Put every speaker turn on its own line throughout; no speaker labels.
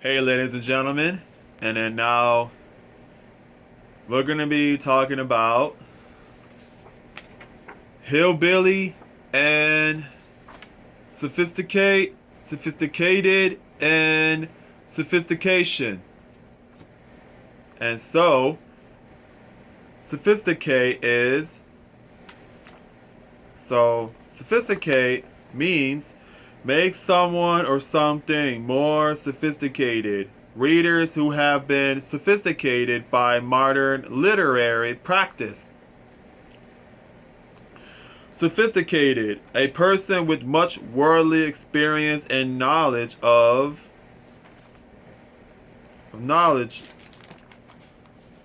Hey, ladies and gentlemen, and then now we're gonna be talking about hillbilly and sophisticated and sophistication. And so, sophisticate is sophisticate means make someone or something more sophisticated. Readers who have been sophisticated by modern literary practice. Sophisticated, a person with much worldly experience and knowledge.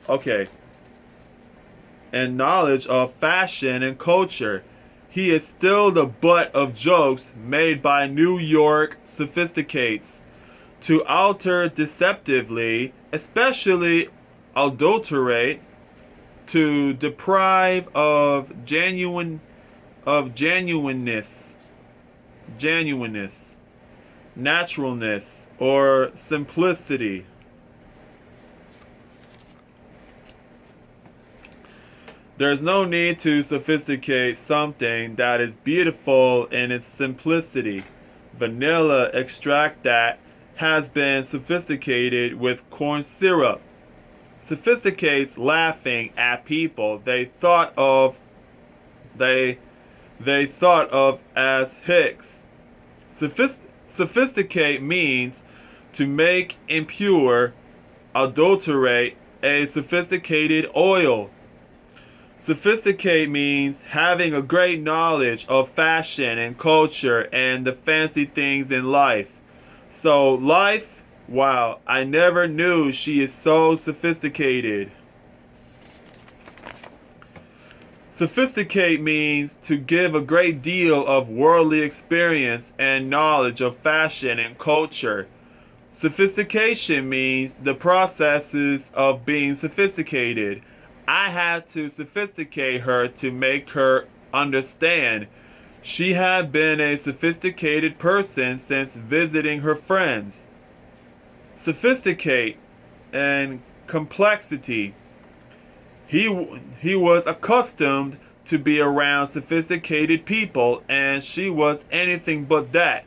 Okay. And knowledge of fashion and culture. He is still the butt of jokes made by New York sophisticates to alter deceptively, especially adulterate, to deprive of genuineness, naturalness, or simplicity. There's no need to sophisticate something that is beautiful in its simplicity. Vanilla extract that has been sophisticated with corn syrup sophisticates laughing at people they they thought of as hicks. Sophisticate means to make impure, adulterate a sophisticated oil. Sophisticate means having a great knowledge of fashion and culture and the fancy things in life. So, life, wow, I never knew she is so sophisticated. Sophisticate means to give a great deal of worldly experience and knowledge of fashion and culture. Sophistication means the processes of being sophisticated. I had to sophisticate her to make her understand. She had been a sophisticated person since visiting her friends. Sophisticate and complexity. He was accustomed to be around sophisticated people, and she was anything but that.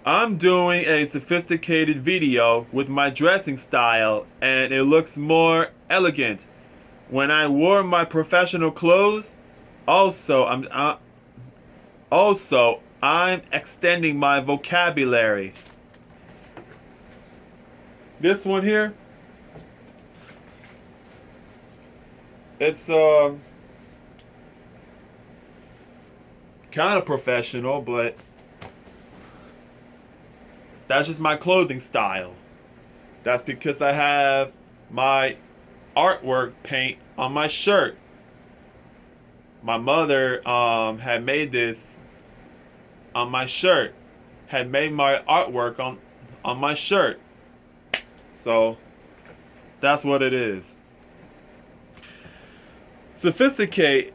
I'm doing a sophisticated video with my dressing style, and it looks more elegant. When I wore my professional clothes, also I'm extending my vocabulary. This one here, it's kind of professional, but that's just my clothing style. That's because I have my artwork paint on my shirt. My mother had made this on my shirt, had made my artwork on my shirt. So that's what it is. Sophisticate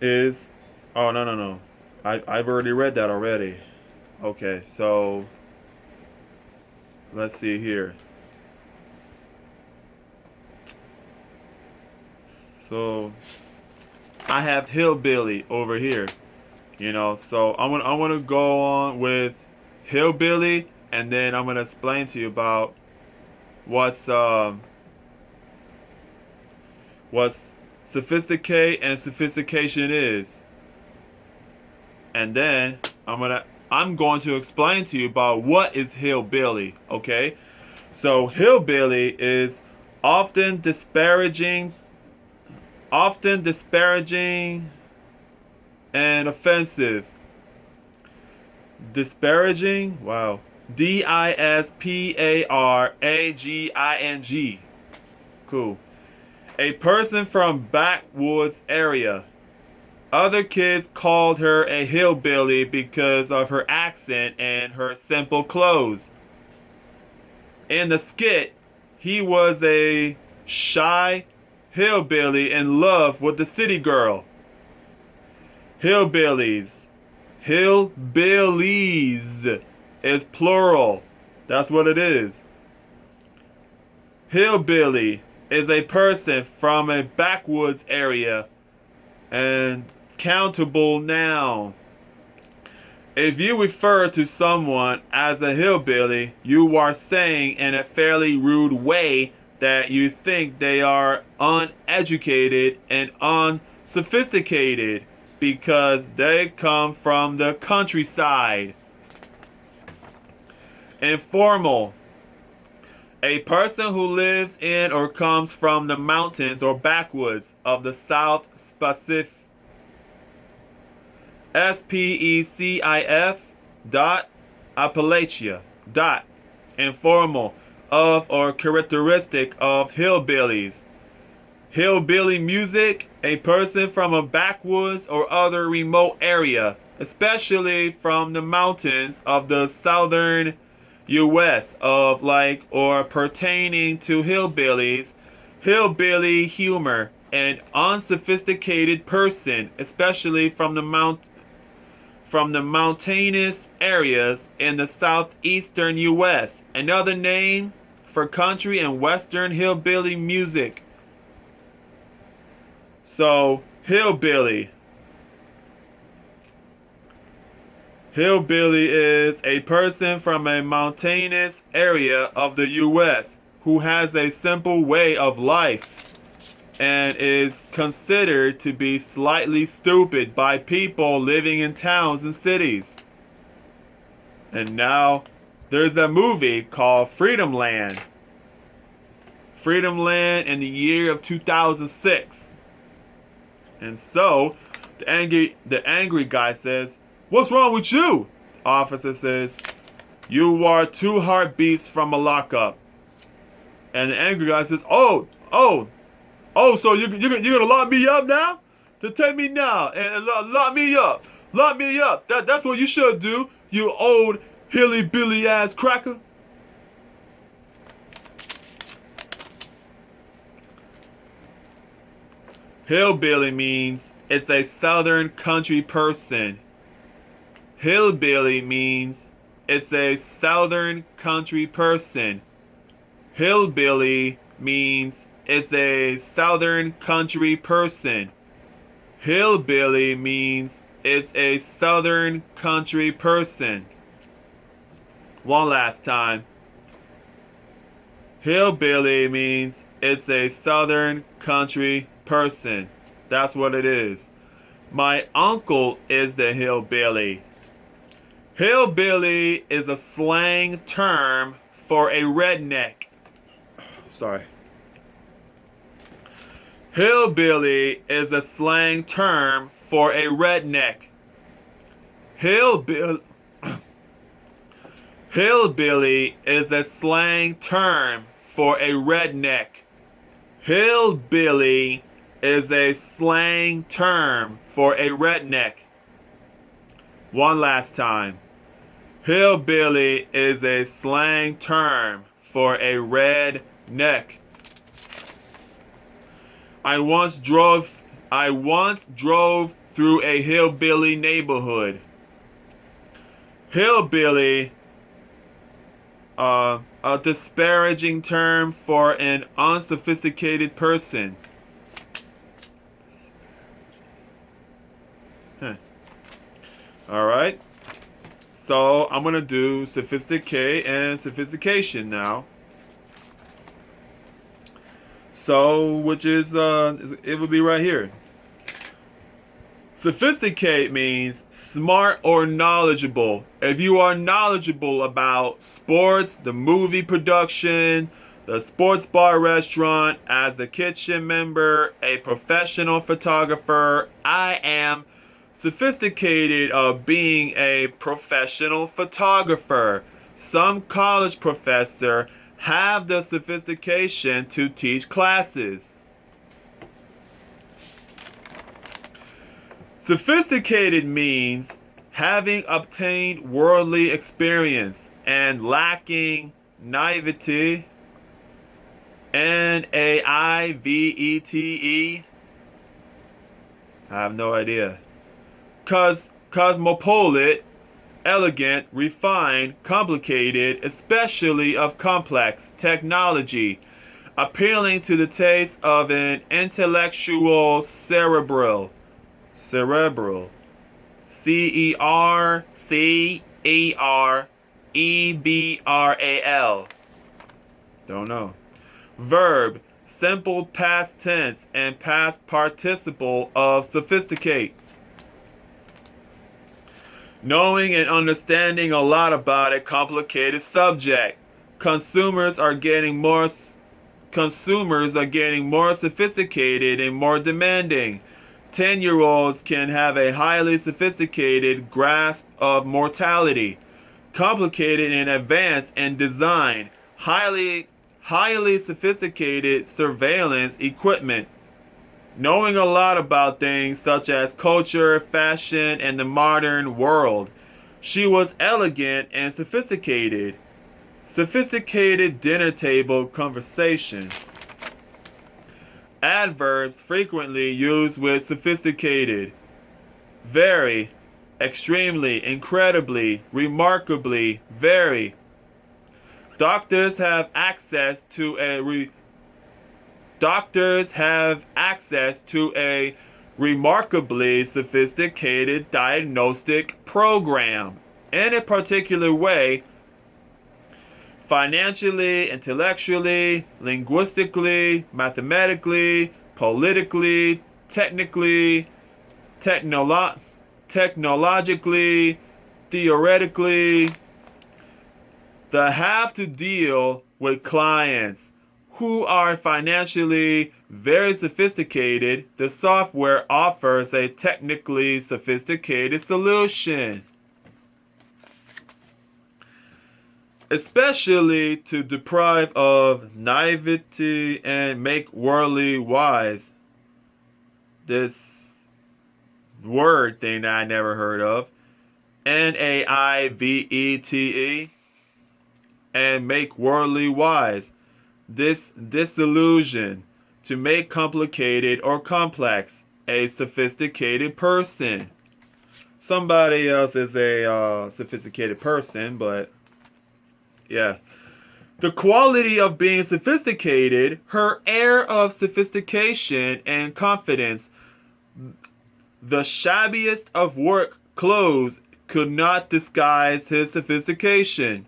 is, oh no. I've already read that already. Okay, so let's see here. So I have hillbilly over here, so I want to go on with hillbilly, and then I'm gonna explain to you about what's sophisticate and sophistication is, and then I'm going to explain to you about what is hillbilly. Okay, so hillbilly is often disparaging and offensive. Disparaging, wow. Disparaging. Cool. A person from backwoods area. Other kids called her a hillbilly because of her accent and her simple clothes. In the skit, he was a shy hillbilly in love with the city girl. Hillbillies Hillbillies is plural. That's what it is. Hillbilly is a person from a backwoods area and countable noun. If you refer to someone as a hillbilly, you are saying in a fairly rude way that you think they are uneducated and unsophisticated because they come from the countryside. Informal. A person who lives in or comes from the mountains or backwoods of the South Pacific. SPECIF dot Appalachia dot informal of or characteristic of hillbillies. Hillbilly music, a person from a backwoods or other remote area, especially from the mountains of the southern U.S. of like or pertaining to hillbillies, hillbilly humor, an unsophisticated person, especially from the mountainous areas in the southeastern U.S. Another name for country and western hillbilly music. So, hillbilly. Hillbilly is a person from a mountainous area of the U.S. who has a simple way of life and is considered to be slightly stupid by people living in towns and cities. And now there's a movie called Freedom Land. Freedom Land in the year of 2006. And so the angry guy says, "What's wrong with you?" Officer says, "You are 2 heartbeats from a lockup." And the angry guy says, Oh, so you're gonna lock me up now? To take me now and lock me up. Lock me up. That's what you should do, you old hilly-billy ass cracker. Hillbilly means it's a southern country person. Hillbilly means it's a southern country person. Hillbilly means it's a southern country person. Hillbilly means it's a southern country person. One last time. Hillbilly means it's a southern country person. That's what it is. My uncle is the hillbilly. Hillbilly is a slang term for a redneck. Sorry. Hillbilly is a slang term for a redneck. Hillbilly is a slang term for a redneck. Hillbilly is a slang term for a redneck. One last time. Hillbilly is a slang term for a redneck. I once drove through a hillbilly neighborhood. Hillbilly, a disparaging term for an unsophisticated person. All right. So I'm gonna do sophisticate and sophistication now. So, which is it would be right here. Sophisticate means smart or knowledgeable. If you are knowledgeable about sports, the movie production, the sports bar restaurant, as a kitchen member, a professional photographer, I am sophisticated of being a professional photographer. Some college professor have the sophistication to teach classes. Sophisticated means having obtained worldly experience and lacking naivety. Naivete. I have no idea. Because cosmopolitan, elegant, refined, complicated, especially of complex technology, appealing to the taste of an intellectual cerebral, Cerebral. Don't know. Verb, simple past tense and past participle of sophisticate. Knowing and understanding a lot about a complicated subject. Consumers are getting more sophisticated and more demanding. 10-year-olds can have a highly sophisticated grasp of mortality, complicated and advanced in design, highly sophisticated surveillance equipment. Knowing a lot about things such as culture, fashion, and the modern world. She was elegant and sophisticated. Sophisticated dinner table conversation. Adverbs frequently used with sophisticated. Very, extremely, incredibly, remarkably, very. Doctors have access to a remarkably sophisticated diagnostic program in a particular way, financially, intellectually, linguistically, mathematically, politically, technically, technologically, theoretically. They have to deal with clients who are financially very sophisticated. The software offers a technically sophisticated solution, especially to deprive of naivety and make worldly wise. This word thing that I never heard of. Naivete, and make worldly wise. This disillusion, to make complicated or complex a sophisticated person. Somebody else is a sophisticated person, but yeah. The quality of being sophisticated, her air of sophistication and confidence. The shabbiest of work clothes could not disguise his sophistication.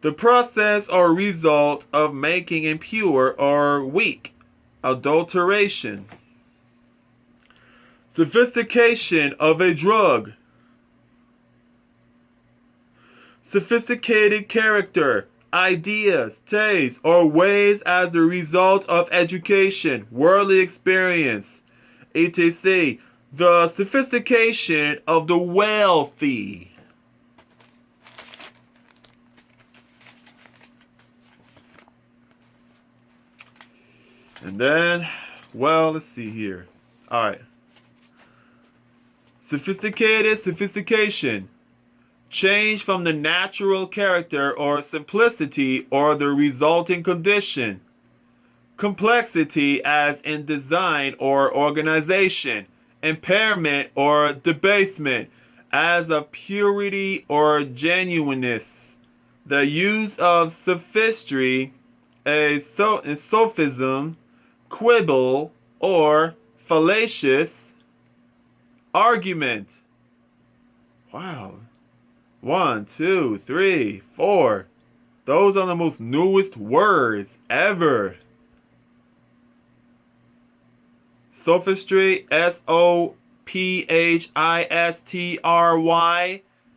The process or result of making impure or weak. Adulteration. Sophistication of a drug. Sophisticated character, ideas, tastes, or ways as the result of education, worldly experience, etc. The sophistication of the wealthy. And then, well, let's see here. All right. Sophistication. Change from the natural character or simplicity or the resulting condition. Complexity as in design or organization. Impairment or debasement as of purity or genuineness. The use of sophistry, a sophism, quibble, or fallacious argument. Wow. 1, 2, 3, 4. Those are the most newest words ever. Sophistry, Sophistry,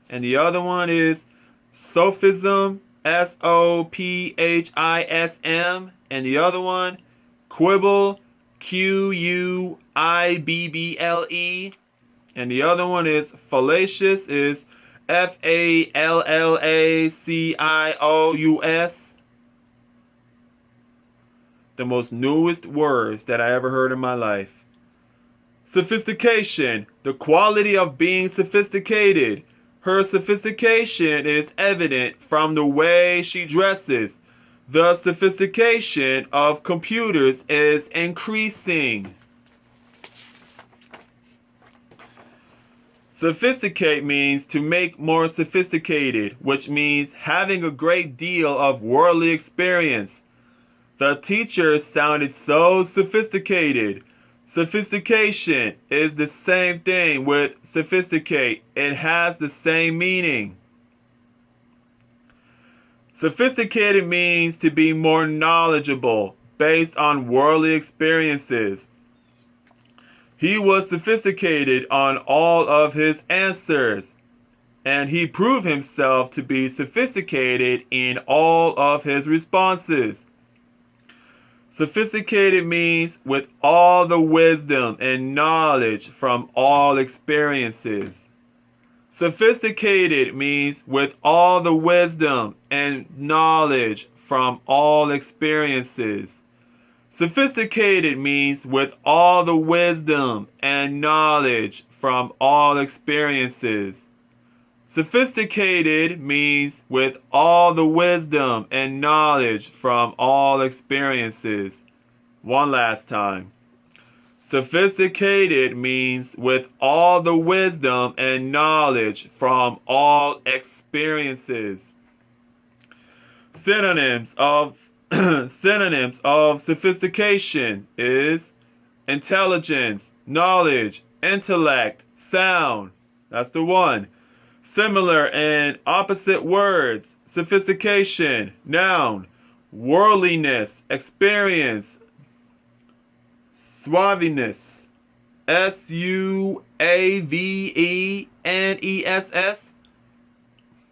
and the other one is sophism, Sophism, and the other one, quibble, Quibble, and the other one is fallacious, is Fallacious. The most newest words that I ever heard in my life. Sophistication, the quality of being sophisticated. Her sophistication is evident from the way she dresses. The sophistication of computers is increasing. Sophisticate means to make more sophisticated, which means having a great deal of worldly experience. The teacher sounded so sophisticated. Sophistication is the same thing with sophisticate. It has the same meaning. Sophisticated means to be more knowledgeable based on worldly experiences. He was sophisticated on all of his answers, and he proved himself to be sophisticated in all of his responses. Sophisticated means with all the wisdom and knowledge from all experiences. Sophisticated means with all the wisdom and knowledge from all experiences. Sophisticated means with all the wisdom and knowledge from all experiences. Sophisticated means with all the wisdom and knowledge from all experiences. One last time. Sophisticated means with all the wisdom and knowledge from all experiences. Synonyms of sophistication is intelligence, knowledge, intellect, sound. That's the one. Similar and opposite words. Sophistication, noun. Worldliness, experience. Suaveness, Suaveness.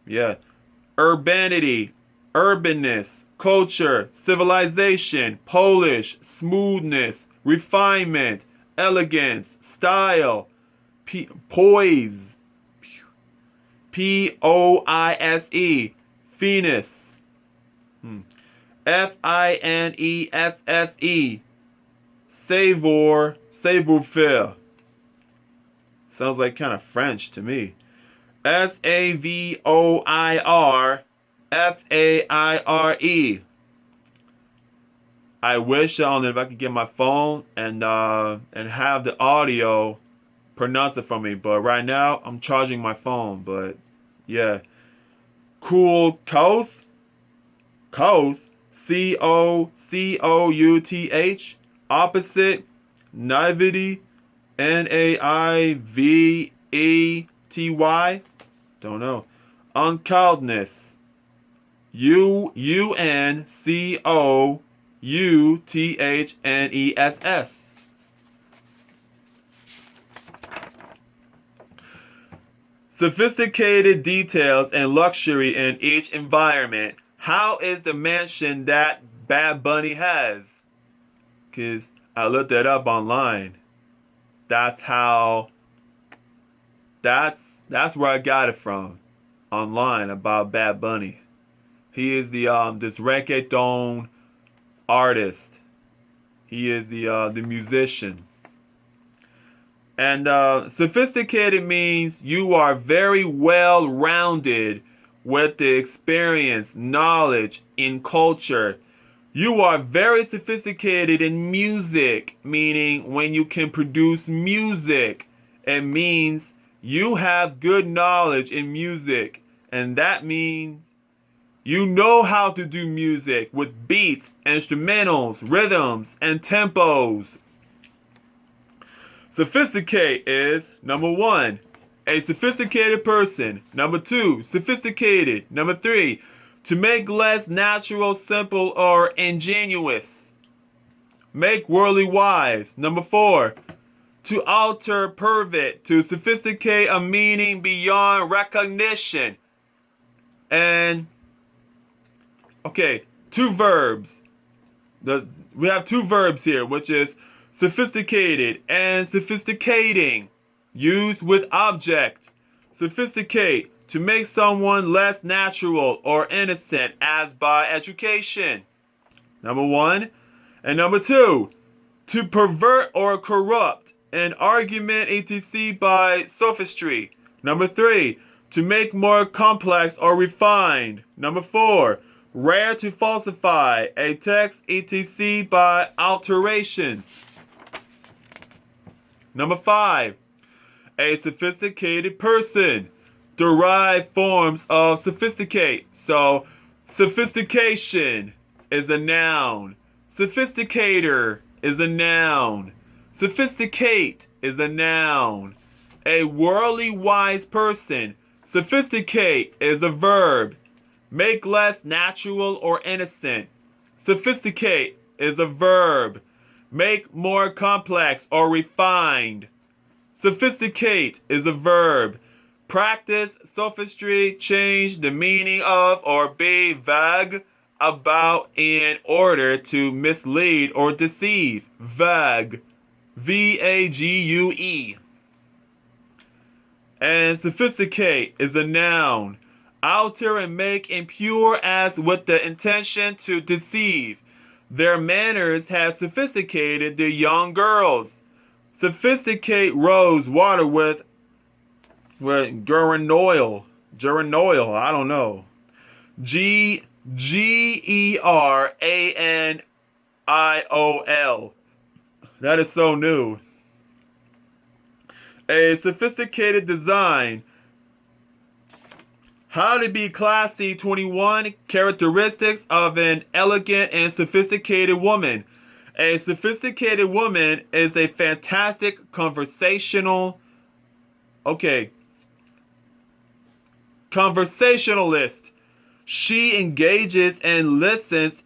Yeah. Urbanity, urbanness, culture, civilization, polish, smoothness, refinement, elegance, style, poise, Poise, Phoenix, Finesse, savor, savoir-faire. Sounds like kind of French to me. Savoirfaire. I wish if I could get my phone and have the audio pronounce it for me, but right now I'm charging my phone. But yeah, cool couth, couth, opposite, naivety, naivety. Don't know. Uncouthedness, uncouthness. Sophisticated details and luxury in each environment. How is the mansion that Bad Bunny has? Because I looked that up online. That's where I got it from. Online about Bad Bunny. He is this reggaeton artist. He is the musician. And sophisticated means you are very well rounded with the experience, knowledge in culture. You are very sophisticated in music, meaning when you can produce music, it means you have good knowledge in music. And that means you know how to do music with beats, instrumentals, rhythms, and tempos. Sophisticate is, number 1, a sophisticated person. Number 2, sophisticated. Number 3, to make less natural, simple, or ingenuous. Make worldly wise. Number 4, to alter, pervert, to sophisticate a meaning beyond recognition. And, okay, 2 verbs. We have 2 verbs here, which is sophisticated and sophisticating. Used with object. Sophisticate, to make someone less natural or innocent as by education. Number 1. And number 2, to pervert or corrupt an argument etc. by sophistry. Number 3, to make more complex or refined. Number 4, rare to falsify a text etc. by alterations. Number 5, a sophisticated person. Derived forms of sophisticate. So, sophistication is a noun. Sophisticator is a noun. Sophisticate is a noun. A worldly wise person. Sophisticate is a verb. Make less natural or innocent. Sophisticate is a verb. Make more complex or refined. Sophisticate is a verb. Practice sophistry, change the meaning of or be vague about in order to mislead or deceive. Vague. V-A-G-U-E. And sophisticate is a noun. Alter and make impure as with the intention to deceive. Their manners have sophisticated the young girls. Sophisticate rose water with geranoil, I don't know. Geranil. That is so new. A sophisticated design. How to be classy 21 characteristics of an elegant and sophisticated woman. A sophisticated woman is a fantastic conversationalist. She engages and listens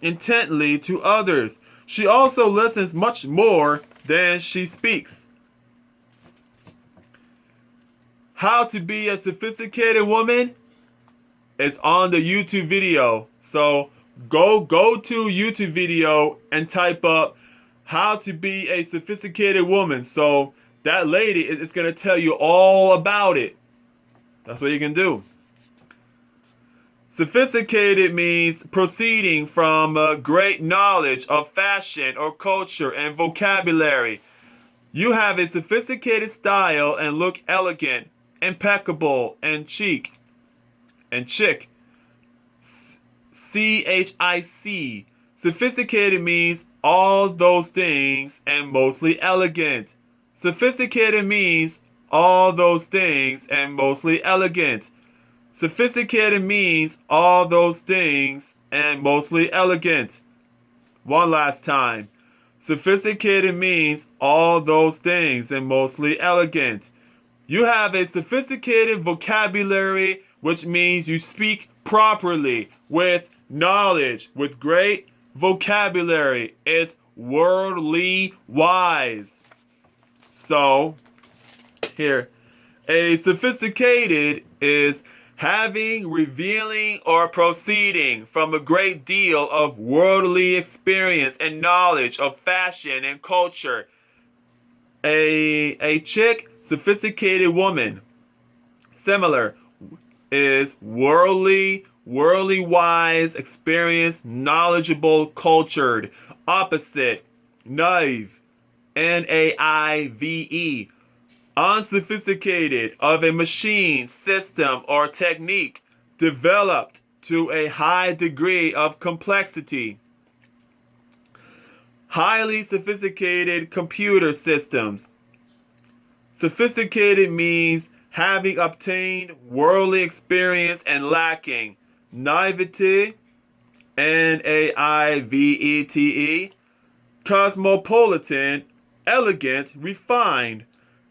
intently to others. She also listens much more than she speaks. How to be a sophisticated woman is on the YouTube video. So go to YouTube video and type up how to be a sophisticated woman. So that lady is going to tell you all about it. That's what you can do. Sophisticated means proceeding from a great knowledge of fashion or culture and vocabulary. You have a sophisticated style and look elegant, impeccable, and chic. C-H-I-C. Sophisticated means all those things and mostly elegant. Sophisticated means all those things and mostly elegant. Sophisticated means all those things and mostly elegant. One last time. Sophisticated means all those things and mostly elegant. You have a sophisticated vocabulary, which means you speak properly, with knowledge, with great vocabulary. It's worldly wise. So, here, a sophisticated is having, revealing, or proceeding from a great deal of worldly experience and knowledge of fashion and culture. A chick, sophisticated woman. Similar is worldly wise, experienced, knowledgeable, cultured. Opposite, naive, N-A-I-V-E. Unsophisticated, of a machine, system, or technique developed to a high degree of complexity. Highly sophisticated computer systems. Sophisticated means having obtained worldly experience and lacking. Naivete, N-A-I-V-E-T-E. Cosmopolitan, elegant, refined.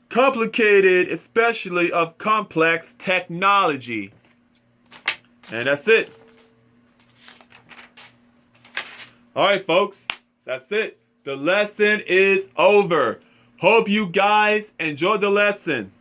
Complicated, especially of complex technology. And that's it. Alright, folks. That's it. The lesson is over. Hope you guys enjoyed the lesson.